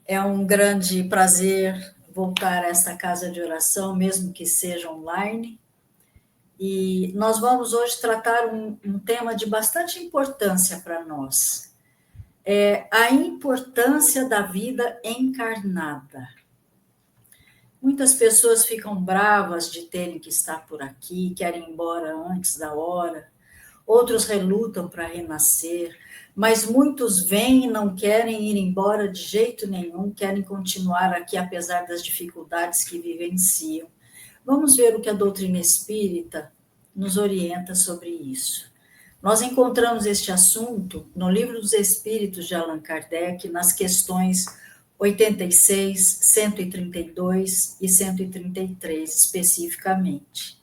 É um grande prazer voltar a esta casa de oração, mesmo que seja online. E nós vamos hoje tratar um tema de bastante importância para nós. É a importância da vida encarnada. Muitas pessoas ficam bravas de terem que estar por aqui, querem ir embora antes da hora. Outros relutam para renascer, mas muitos vêm e não querem ir embora de jeito nenhum, querem continuar aqui apesar das dificuldades que vivenciam. Vamos ver o que a doutrina espírita nos orienta sobre isso. Nós encontramos este assunto no Livro dos Espíritos de Allan Kardec, nas questões 86, 132 e 133, especificamente.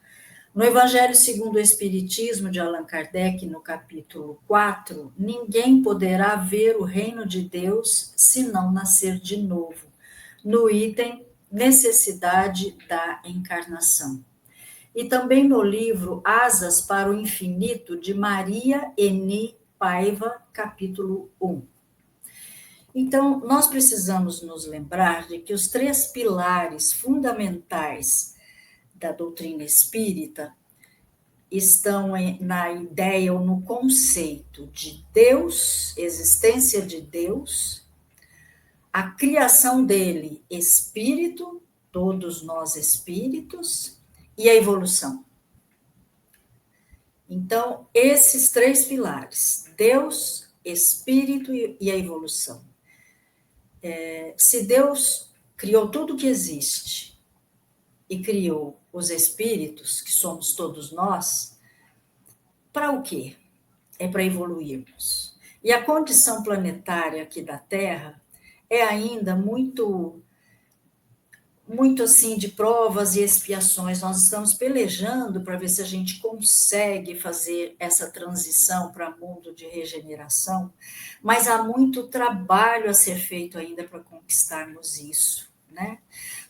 No Evangelho segundo o Espiritismo de Allan Kardec, no capítulo 4, ninguém poderá ver o reino de Deus se não nascer de novo, no item necessidade da encarnação. E também no livro Asas para o Infinito, de Maria Eni Paiva, capítulo 1. Então, nós precisamos nos lembrar de que os três pilares fundamentais da doutrina espírita estão na ideia ou no conceito de Deus, existência de Deus, a criação dele, espírito, todos nós espíritos, e a evolução. Então, esses três pilares, Deus, espírito e a evolução. Se Deus criou tudo que existe e criou os espíritos, que somos todos nós, para o quê? É para evoluirmos. E a condição planetária aqui da Terra é ainda muito assim de provas e expiações. Nós estamos pelejando para ver se a gente consegue fazer essa transição para mundo de regeneração, mas há muito trabalho a ser feito ainda para conquistarmos isso, né?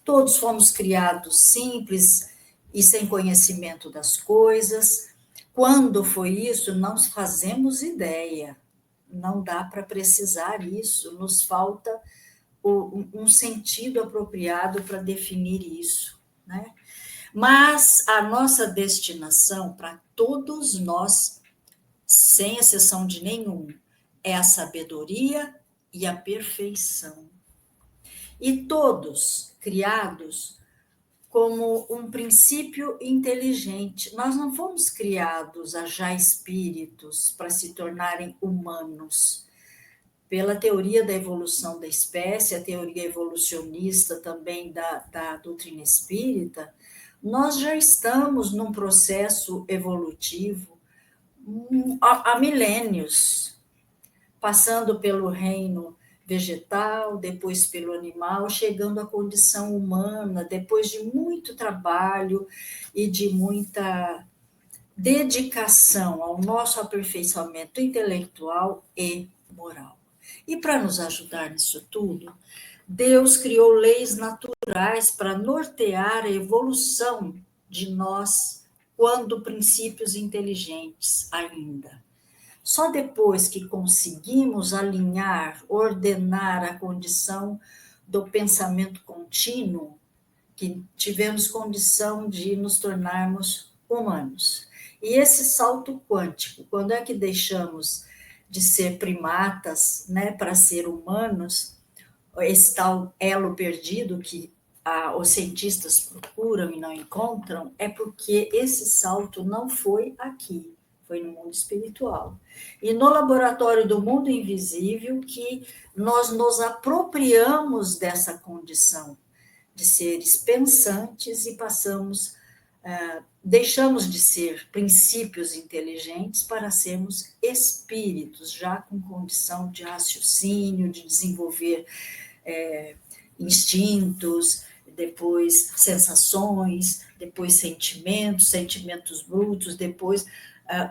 Todos fomos criados simples e sem conhecimento das coisas. Quando foi isso, não fazemos ideia. Não dá para precisar isso, nos falta um sentido apropriado para definir isso, né? Mas a nossa destinação para todos nós, sem exceção de nenhum, é a sabedoria e a perfeição. E todos criados como um princípio inteligente. Nós não fomos criados a já espíritos para se tornarem humanos. Pela teoria da evolução da espécie, a teoria evolucionista também da doutrina espírita, nós já estamos num processo evolutivo há milênios, passando pelo reino vegetal, depois pelo animal, chegando à condição humana, depois de muito trabalho e de muita dedicação ao nosso aperfeiçoamento intelectual e moral. E para nos ajudar nisso tudo, Deus criou leis naturais para nortear a evolução de nós quando princípios inteligentes ainda. Só depois que conseguimos alinhar, ordenar a condição do pensamento contínuo, que tivemos condição de nos tornarmos humanos. E esse salto quântico, quando é que deixamos de ser primatas, né, para ser humanos, esse tal elo perdido que os cientistas procuram e não encontram, é porque esse salto não foi aqui, foi no mundo espiritual. E no laboratório do mundo invisível que nós nos apropriamos dessa condição de seres pensantes e deixamos de ser princípios inteligentes para sermos espíritos, já com condição de raciocínio, de desenvolver instintos, depois sensações, depois sentimentos brutos, depois,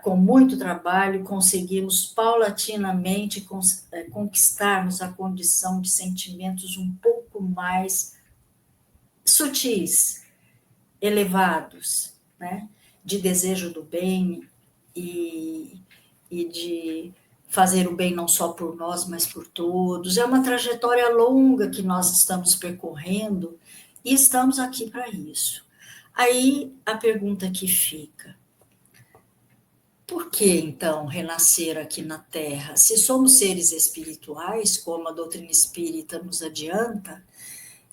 com muito trabalho, conseguimos paulatinamente conquistarmos a condição de sentimentos um pouco mais sutis, elevados, né? De desejo do bem e de fazer o bem não só por nós, mas por todos. É uma trajetória longa que nós estamos percorrendo e estamos aqui para isso. Aí a pergunta que fica: por que então renascer aqui na Terra? Se somos seres espirituais, como a doutrina espírita nos adianta,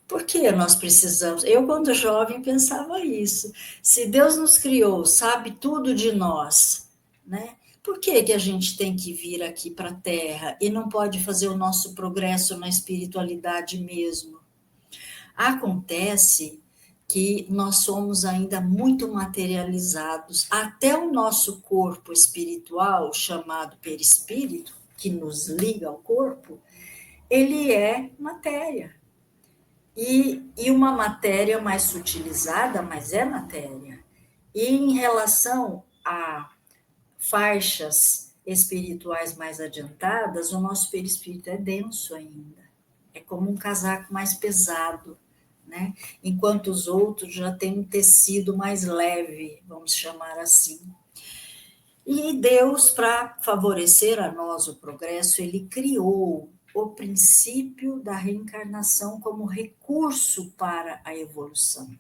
por que nós precisamos? Eu, quando jovem, pensava isso. Se Deus nos criou, sabe tudo de nós, né? Por que que a gente tem que vir aqui para a Terra e não pode fazer o nosso progresso na espiritualidade mesmo? Acontece que nós somos ainda muito materializados. Até o nosso corpo espiritual, chamado perispírito, que nos liga ao corpo, ele é matéria. E uma matéria mais sutilizada, mas é matéria. E em relação a faixas espirituais mais adiantadas, o nosso perispírito é denso ainda. É como um casaco mais pesado, né? Enquanto os outros já têm um tecido mais leve, vamos chamar assim. E Deus, para favorecer a nós o progresso, ele criou o princípio da reencarnação como recurso para a evolução.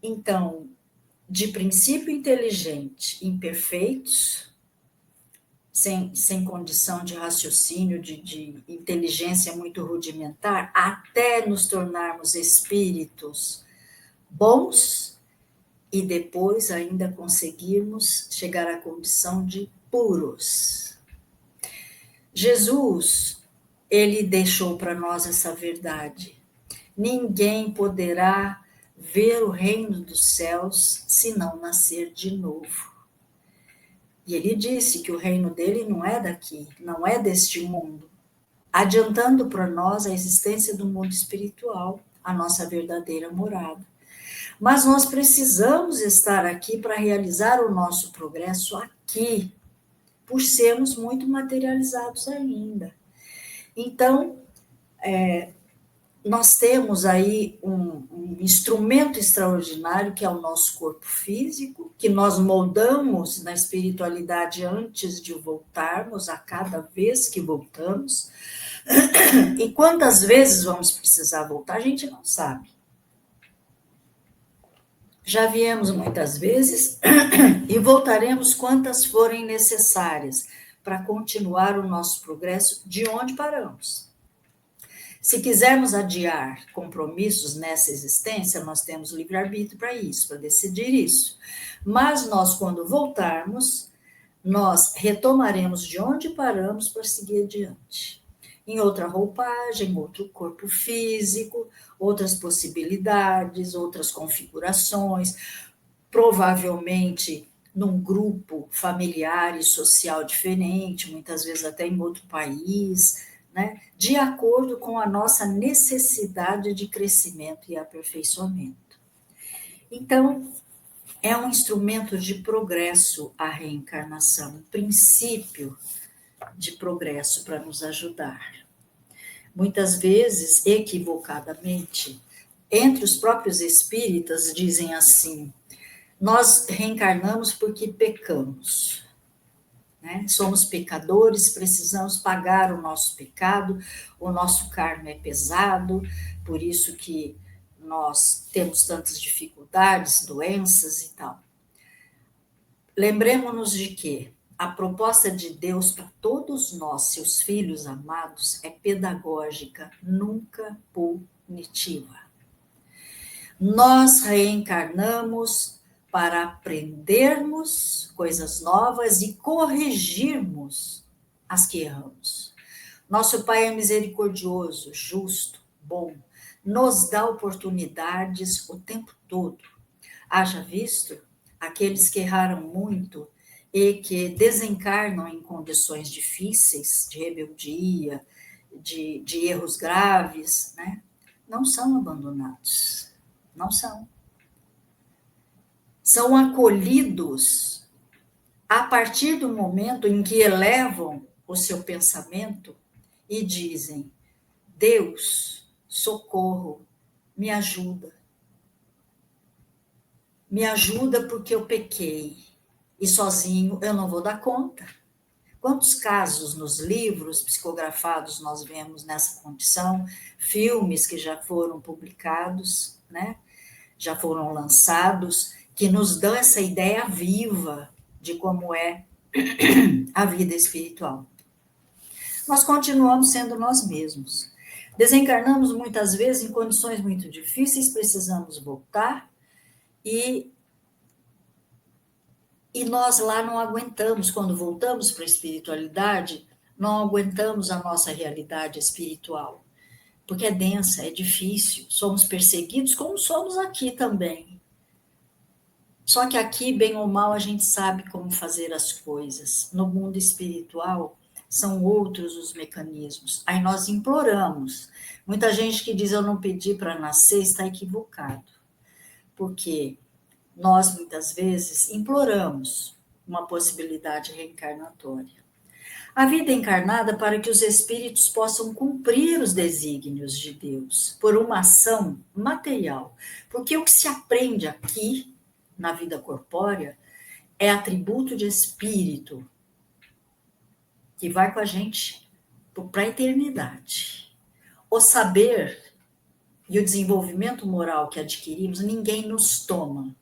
Então, de princípio inteligente, imperfeitos, sem condição de raciocínio, de inteligência muito rudimentar, até nos tornarmos espíritos bons e depois ainda conseguirmos chegar à condição de puros. Jesus, ele deixou para nós essa verdade. Ninguém poderá ver o reino dos céus se não nascer de novo. E ele disse que o reino dele não é daqui, não é deste mundo, adiantando para nós a existência do mundo espiritual, a nossa verdadeira morada. Mas nós precisamos estar aqui para realizar o nosso progresso aqui, por sermos muito materializados ainda. Então, nós temos aí um instrumento extraordinário, que é o nosso corpo físico, que nós moldamos na espiritualidade antes de voltarmos, a cada vez que voltamos. E quantas vezes vamos precisar voltar, a gente não sabe. Já viemos muitas vezes e voltaremos quantas forem necessárias para continuar o nosso progresso de onde paramos. Se quisermos adiar compromissos nessa existência, nós temos livre-arbítrio para isso, para decidir isso. Mas nós, quando voltarmos, nós retomaremos de onde paramos para seguir adiante. Em outra roupagem, outro corpo físico, outras possibilidades, outras configurações, provavelmente num grupo familiar e social diferente, muitas vezes até em outro país, né? De acordo com a nossa necessidade de crescimento e aperfeiçoamento. Então, é um instrumento de progresso a reencarnação, um princípio de progresso para nos ajudar. Muitas vezes, equivocadamente, entre os próprios espíritas dizem assim: nós reencarnamos porque pecamos, né? Somos pecadores, precisamos pagar o nosso pecado, o nosso karma é pesado, por isso que nós temos tantas dificuldades, doenças e tal. Lembremos-nos de que a proposta de Deus para todos nós, seus filhos amados, é pedagógica, nunca punitiva. Nós reencarnamos para aprendermos coisas novas e corrigirmos as que erramos. Nosso Pai é misericordioso, justo, bom, nos dá oportunidades o tempo todo. Haja visto aqueles que erraram muito e que desencarnam em condições difíceis, de rebeldia, de erros graves, né? Não são abandonados, não são. São acolhidos a partir do momento em que elevam o seu pensamento e dizem: Deus, socorro, me ajuda. Me ajuda porque eu pequei e sozinho eu não vou dar conta. Quantos casos nos livros psicografados nós vemos nessa condição, filmes que já foram publicados, né? Já foram lançados, que nos dão essa ideia viva de como é a vida espiritual. Nós continuamos sendo nós mesmos. Desencarnamos muitas vezes em condições muito difíceis, precisamos voltar e nós lá não aguentamos, quando voltamos para a espiritualidade, não aguentamos a nossa realidade espiritual, porque é densa, é difícil, somos perseguidos como somos aqui também. Só que aqui, bem ou mal, a gente sabe como fazer as coisas. No mundo espiritual, são outros os mecanismos. Aí nós imploramos. Muita gente que diz eu não pedi para nascer está equivocado, porque nós muitas vezes imploramos uma possibilidade reencarnatória. A vida encarnada para que os espíritos possam cumprir os desígnios de Deus por uma ação material. Porque o que se aprende aqui, na vida corpórea, é atributo de espírito, que vai com a gente para a eternidade. O saber e o desenvolvimento moral que adquirimos, ninguém nos toma.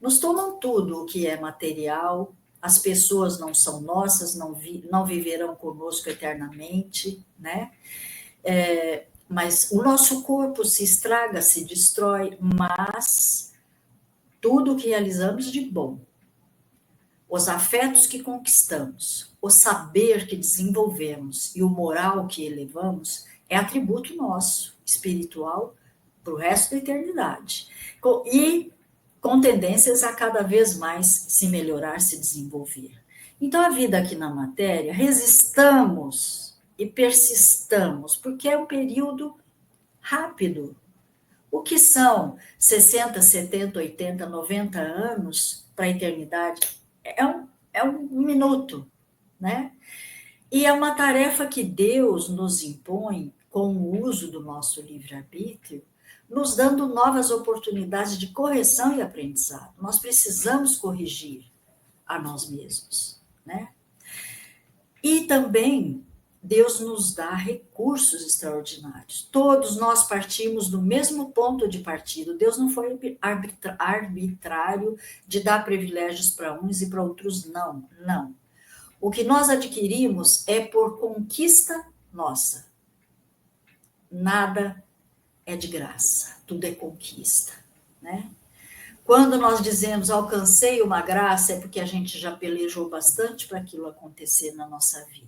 Nos tomam tudo o que é material, as pessoas não são nossas, não viverão conosco eternamente, né? Mas o nosso corpo se estraga, se destrói, mas tudo o que realizamos de bom, os afetos que conquistamos, o saber que desenvolvemos e o moral que elevamos é atributo nosso, espiritual, para o resto da eternidade. E com tendências a cada vez mais se melhorar, se desenvolver. Então, a vida aqui na matéria, resistamos e persistamos, porque é um período rápido. O que são 60, 70, 80, 90 anos para a eternidade? É um minuto, né? E é uma tarefa que Deus nos impõe com o uso do nosso livre-arbítrio, nos dando novas oportunidades de correção e aprendizado. Nós precisamos corrigir a nós mesmos, né? E também Deus nos dá recursos extraordinários. Todos nós partimos do mesmo ponto de partida. Deus não foi arbitrário de dar privilégios para uns e para outros não. Não. O que nós adquirimos é por conquista nossa. Nada é de graça, tudo é conquista, né? Quando nós dizemos alcancei uma graça, é porque a gente já pelejou bastante para aquilo acontecer na nossa vida.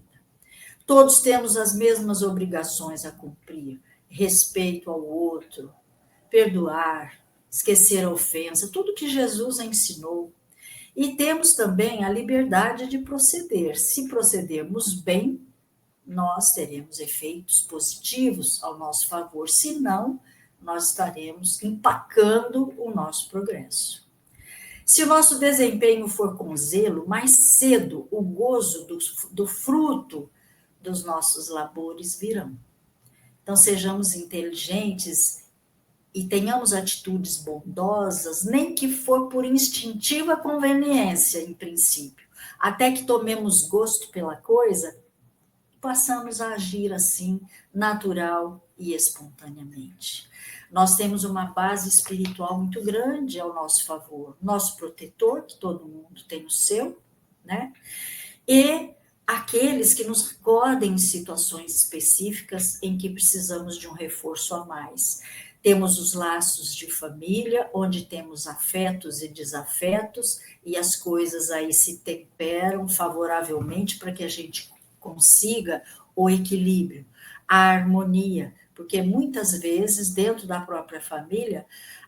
Todos temos as mesmas obrigações a cumprir, respeito ao outro, perdoar, esquecer a ofensa, tudo que Jesus ensinou. E temos também a liberdade de proceder. Se procedermos bem, nós teremos efeitos positivos ao nosso favor, senão nós estaremos empacando o nosso progresso. Se o nosso desempenho for com zelo, mais cedo o gozo do fruto dos nossos labores virão. Então, sejamos inteligentes e tenhamos atitudes bondosas, nem que for por instintiva conveniência, em princípio, até que tomemos gosto pela coisa, passamos a agir assim, natural e espontaneamente. Nós temos uma base espiritual muito grande ao nosso favor, nosso protetor, que todo mundo tem o seu, né? E aqueles que nos acordem em situações específicas em que precisamos de um reforço a mais. Temos os laços de família, onde temos afetos e desafetos, e as coisas aí se temperam favoravelmente para que a gente consiga o equilíbrio, a harmonia, porque muitas vezes dentro da própria família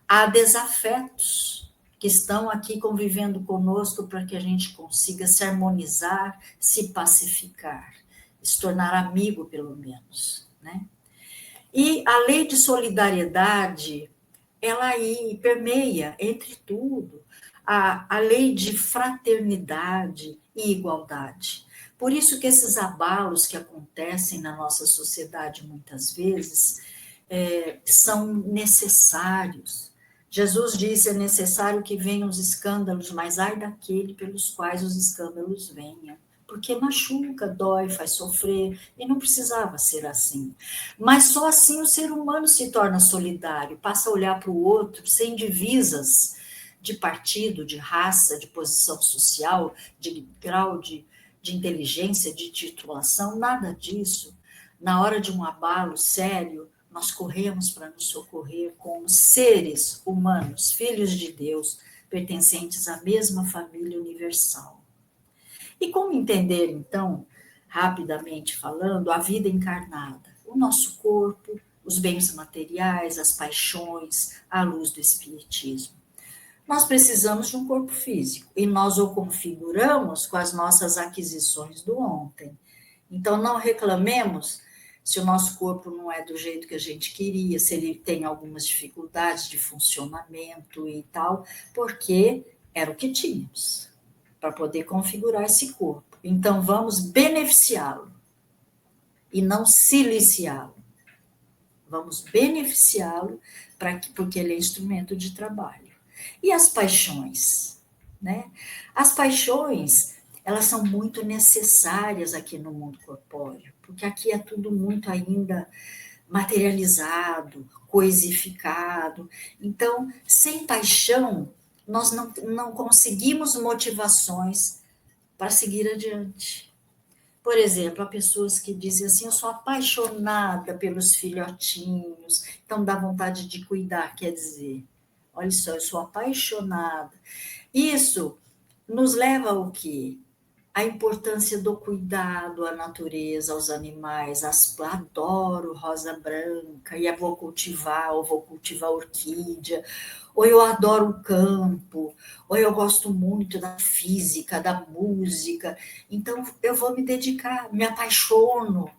há desafetos que estão aqui convivendo conosco para que a gente consiga se harmonizar, se pacificar, se tornar amigo pelo menos, né? E a lei de solidariedade, ela aí permeia entre tudo, a lei de fraternidade e igualdade. Por isso que esses abalos que acontecem na nossa sociedade muitas vezes são necessários. Jesus disse, é necessário que venham os escândalos, mas ai daquele pelos quais os escândalos venham, porque machuca, dói, faz sofrer, e não precisava ser assim. Mas só assim o ser humano se torna solidário, passa a olhar para o outro sem divisas de partido, de raça, de posição social, de grau de inteligência, de titulação, nada disso. Na hora de um abalo sério, nós corremos para nos socorrer como seres humanos, filhos de Deus, pertencentes à mesma família universal. E como entender, então, rapidamente falando, a vida encarnada? O nosso corpo, os bens materiais, as paixões, à luz do Espiritismo. Nós precisamos de um corpo físico e nós o configuramos com as nossas aquisições do ontem. Então, não reclamemos se o nosso corpo não é do jeito que a gente queria, se ele tem algumas dificuldades de funcionamento e tal, porque era o que tínhamos para poder configurar esse corpo. Então, vamos beneficiá-lo e não siliciá-lo. Vamos beneficiá-lo porque ele é instrumento de trabalho. E as paixões, né? As paixões, elas são muito necessárias aqui no mundo corpóreo, porque aqui é tudo muito ainda materializado, coisificado. Então, sem paixão, nós não conseguimos motivações para seguir adiante. Por exemplo, há pessoas que dizem assim, eu sou apaixonada pelos filhotinhos, então dá vontade de cuidar, quer dizer, olha só, eu sou apaixonada. Isso nos leva ao quê? A importância do cuidado à natureza, aos animais. Adoro rosa branca e vou cultivar, ou vou cultivar orquídea, ou eu adoro o campo, ou eu gosto muito da física, da música. Então, eu vou me dedicar, me apaixono.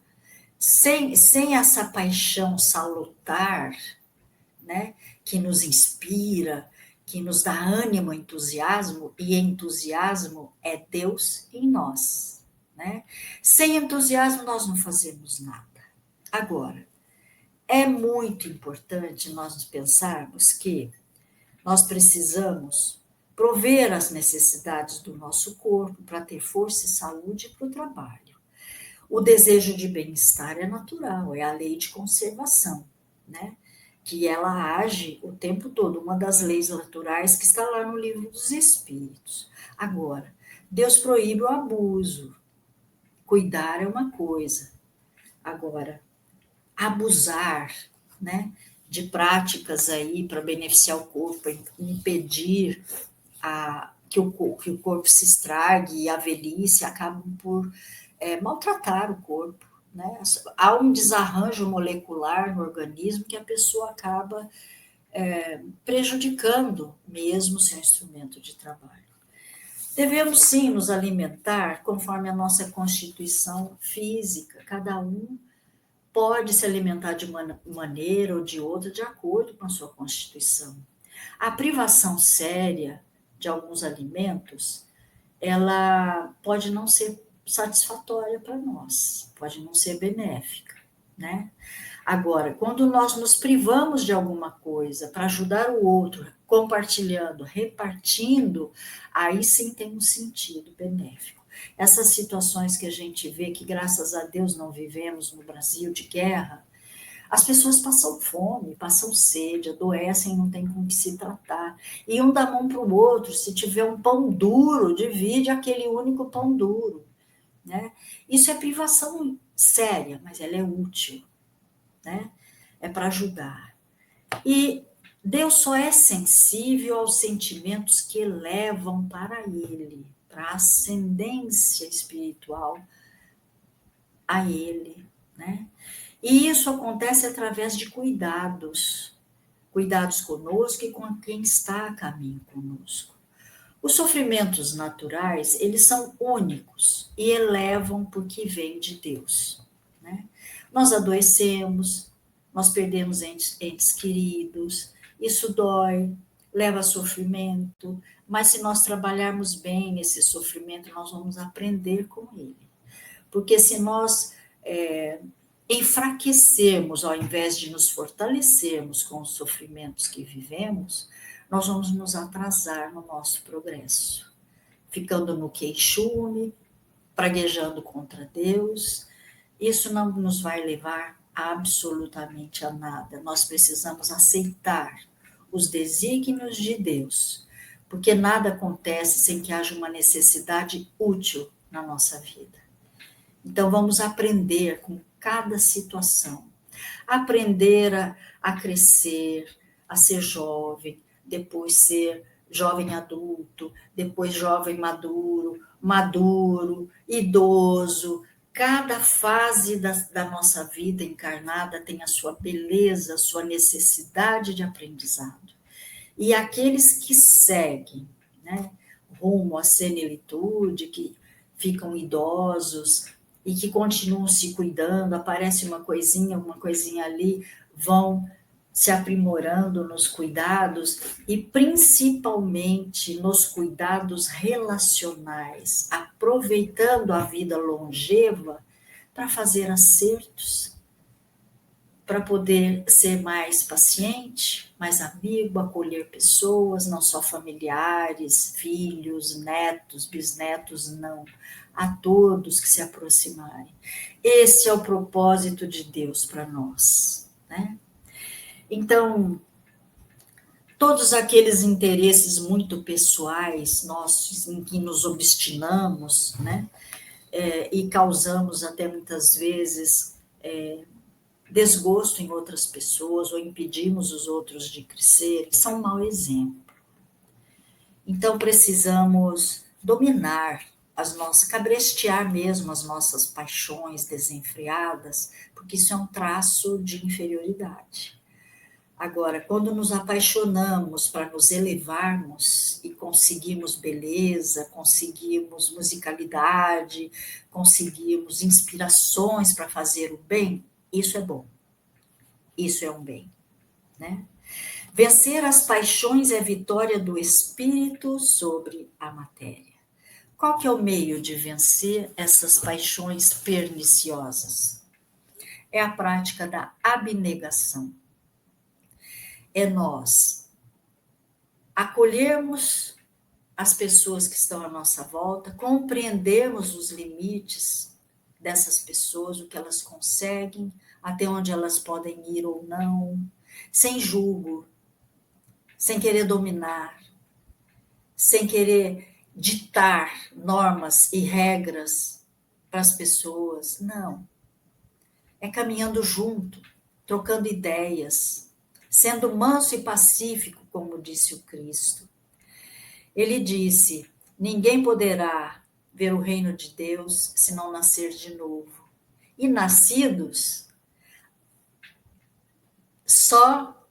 Sem essa paixão salutar, né, que nos inspira, que nos dá ânimo, entusiasmo, e entusiasmo é Deus em nós, né? Sem entusiasmo nós não fazemos nada. Agora, é muito importante nós pensarmos que nós precisamos prover as necessidades do nosso corpo para ter força e saúde para o trabalho. O desejo de bem-estar é natural, é a lei de conservação, né? Que ela age o tempo todo, uma das leis naturais que está lá no livro dos Espíritos. Agora, Deus proíbe o abuso. Cuidar é uma coisa. Agora, abusar, né, de práticas aí para beneficiar o corpo, impedir que o corpo se estrague e a velhice acabam por maltratar o corpo. Né? Há um desarranjo molecular no organismo que a pessoa acaba prejudicando mesmo seu instrumento de trabalho. Devemos sim nos alimentar conforme a nossa constituição física, cada um pode se alimentar de uma maneira ou de outra de acordo com a sua constituição. A privação séria de alguns alimentos, ela pode não ser satisfatória para nós, pode não ser benéfica, né? Agora, quando nós nos privamos de alguma coisa para ajudar o outro, compartilhando, repartindo, aí sim tem um sentido benéfico. Essas situações que a gente vê, que graças a Deus não vivemos no Brasil de guerra, as pessoas passam fome, passam sede, adoecem, não tem com que se tratar. E um dá mão para o outro, se tiver um pão duro, divide aquele único pão duro. Né? Isso é privação séria, mas ela é útil. Né? É para ajudar. E Deus só é sensível aos sentimentos que levam para Ele, para a ascendência espiritual a Ele. Né? E isso acontece através de cuidados conosco e com quem está a caminho conosco. Os sofrimentos naturais, eles são únicos e elevam porque vêm de Deus. Né? Nós adoecemos, nós perdemos entes queridos, isso dói, leva a sofrimento, mas se nós trabalharmos bem nesse sofrimento, nós vamos aprender com ele. Porque se nós enfraquecermos, ao invés de nos fortalecermos com os sofrimentos que vivemos, nós vamos nos atrasar no nosso progresso, ficando no queixume, praguejando contra Deus, isso não nos vai levar absolutamente a nada. Nós precisamos aceitar os desígnios de Deus, porque nada acontece sem que haja uma necessidade útil na nossa vida. Então, vamos aprender com cada situação, aprender a crescer, a ser jovem, depois ser jovem adulto, depois jovem maduro, idoso. Cada fase da nossa vida encarnada tem a sua beleza, a sua necessidade de aprendizado. E aqueles que seguem, né, rumo à senilitude, que ficam idosos e que continuam se cuidando, aparece uma coisinha ali, vão se aprimorando nos cuidados e principalmente nos cuidados relacionais, aproveitando a vida longeva para fazer acertos, para poder ser mais paciente, mais amigo, acolher pessoas, não só familiares, filhos, netos, bisnetos, não, a todos que se aproximarem. Esse é o propósito de Deus para nós, né? Então, todos aqueles interesses muito pessoais nossos, em que nos obstinamos, né? E causamos até muitas vezes desgosto em outras pessoas ou impedimos os outros de crescer, são um mau exemplo. Então, precisamos dominar cabrestear mesmo as nossas paixões desenfreadas, porque isso é um traço de inferioridade. Agora, quando nos apaixonamos para nos elevarmos e conseguimos beleza, conseguimos musicalidade, conseguimos inspirações para fazer o bem, isso é bom. Isso é um bem, né? Vencer as paixões é vitória do espírito sobre a matéria. Qual que é o meio de vencer essas paixões perniciosas? É a prática da abnegação. É nós acolhermos as pessoas que estão à nossa volta, compreendermos os limites dessas pessoas, o que elas conseguem, até onde elas podem ir ou não, sem julgo, sem querer dominar, sem querer ditar normas e regras para as pessoas. Não. É caminhando junto, trocando ideias, sendo manso e pacífico, como disse o Cristo. Ele disse: ninguém poderá ver o reino de Deus se não nascer de novo. E nascidos, só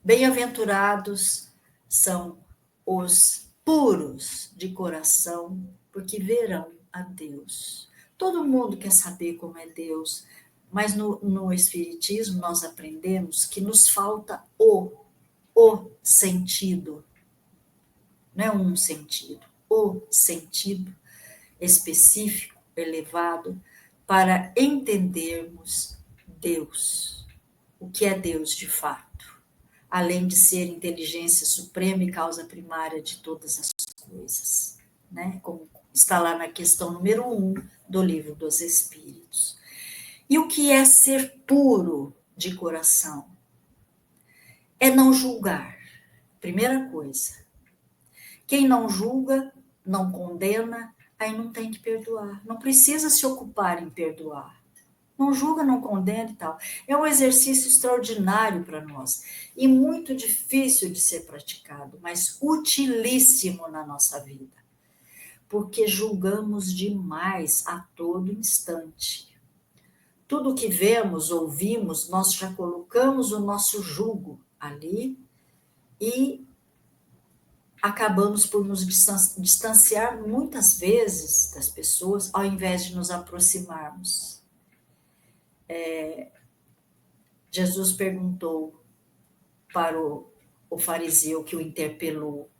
bem-aventurados são os puros de coração, porque verão a Deus. Todo mundo quer saber como é Deus, mas no Espiritismo nós aprendemos que nos falta o sentido. Não é um sentido, o sentido específico, elevado, para entendermos Deus. O que é Deus de fato? Além de ser inteligência suprema e causa primária de todas as coisas, né? Como está lá na questão número 1 do Livro dos Espíritos. E o que é ser puro de coração? É não julgar, primeira coisa. Quem não julga, não condena, aí não tem que perdoar. Não precisa se ocupar em perdoar. Não julga, não condena e tal. É um exercício extraordinário para nós e muito difícil de ser praticado, mas utilíssimo na nossa vida, porque julgamos demais a todo instante. Tudo que vemos, ouvimos, nós já colocamos o nosso julgo ali e acabamos por nos distanciar muitas vezes das pessoas, ao invés de nos aproximarmos. Jesus perguntou para o fariseu que o interpelou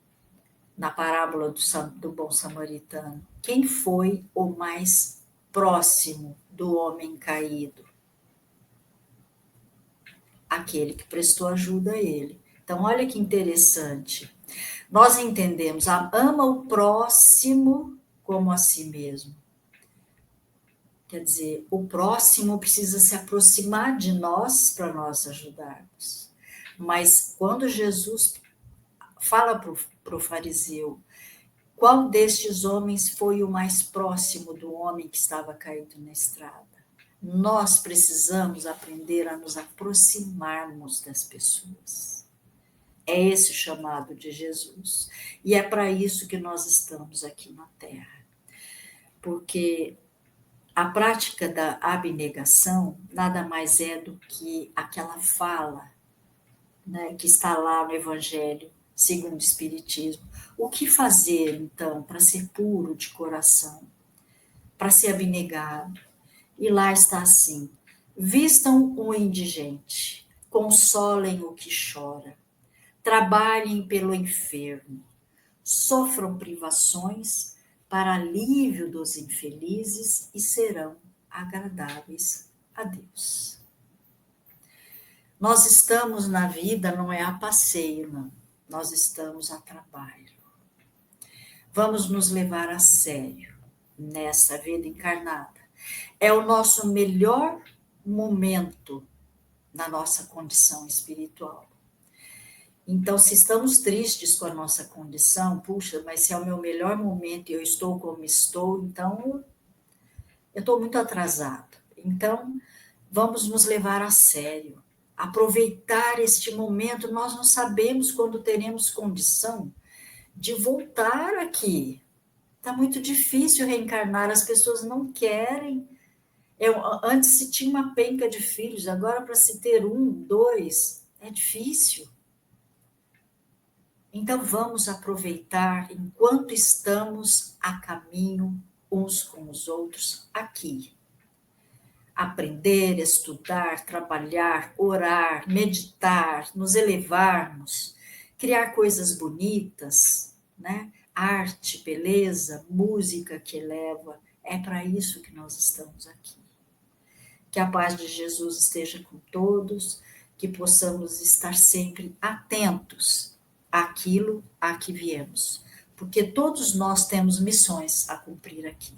na parábola do bom samaritano: quem foi o mais próximo do homem caído? Aquele que prestou ajuda a ele. Então, olha que interessante. Nós entendemos, ama o próximo como a si mesmo. Quer dizer, o próximo precisa se aproximar de nós para nós ajudarmos. Mas quando Jesus fala para o fariseu, qual destes homens foi o mais próximo do homem que estava caído na estrada? Nós precisamos aprender a nos aproximarmos das pessoas. É esse o chamado de Jesus. E é para isso que nós estamos aqui na Terra. Porque a prática da abnegação nada mais é do que aquela fala, né, que está lá no Evangelho segundo o Espiritismo. O que fazer, então, para ser puro de coração, para ser abnegado? E lá está assim: vistam o indigente, consolem o que chora, trabalhem pelo enfermo, sofram privações para alívio dos infelizes e serão agradáveis a Deus. Nós estamos na vida, não é a passeio, não. Nós estamos a trabalho. Vamos nos levar a sério nessa vida encarnada. É o nosso melhor momento na nossa condição espiritual. Então, se estamos tristes com a nossa condição, puxa, mas se é o meu melhor momento e eu estou como estou, então eu estou muito atrasado. Então, vamos nos levar a sério, aproveitar este momento. Nós não sabemos quando teremos condição de voltar aqui. Está muito difícil reencarnar, as pessoas não querem. Antes se tinha uma penca de filhos, agora para se ter um, dois, é difícil. Então vamos aproveitar enquanto estamos a caminho uns com os outros aqui. Aprender, estudar, trabalhar, orar, meditar, nos elevarmos, criar coisas bonitas, né? Arte, beleza, música que eleva, é para isso que nós estamos aqui. Que a paz de Jesus esteja com todos, que possamos estar sempre atentos àquilo a que viemos, porque todos nós temos missões a cumprir aqui.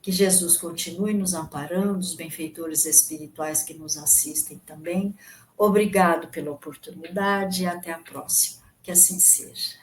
Que Jesus continue nos amparando, os benfeitores espirituais que nos assistem também. Obrigado pela oportunidade e até a próxima. Que assim seja.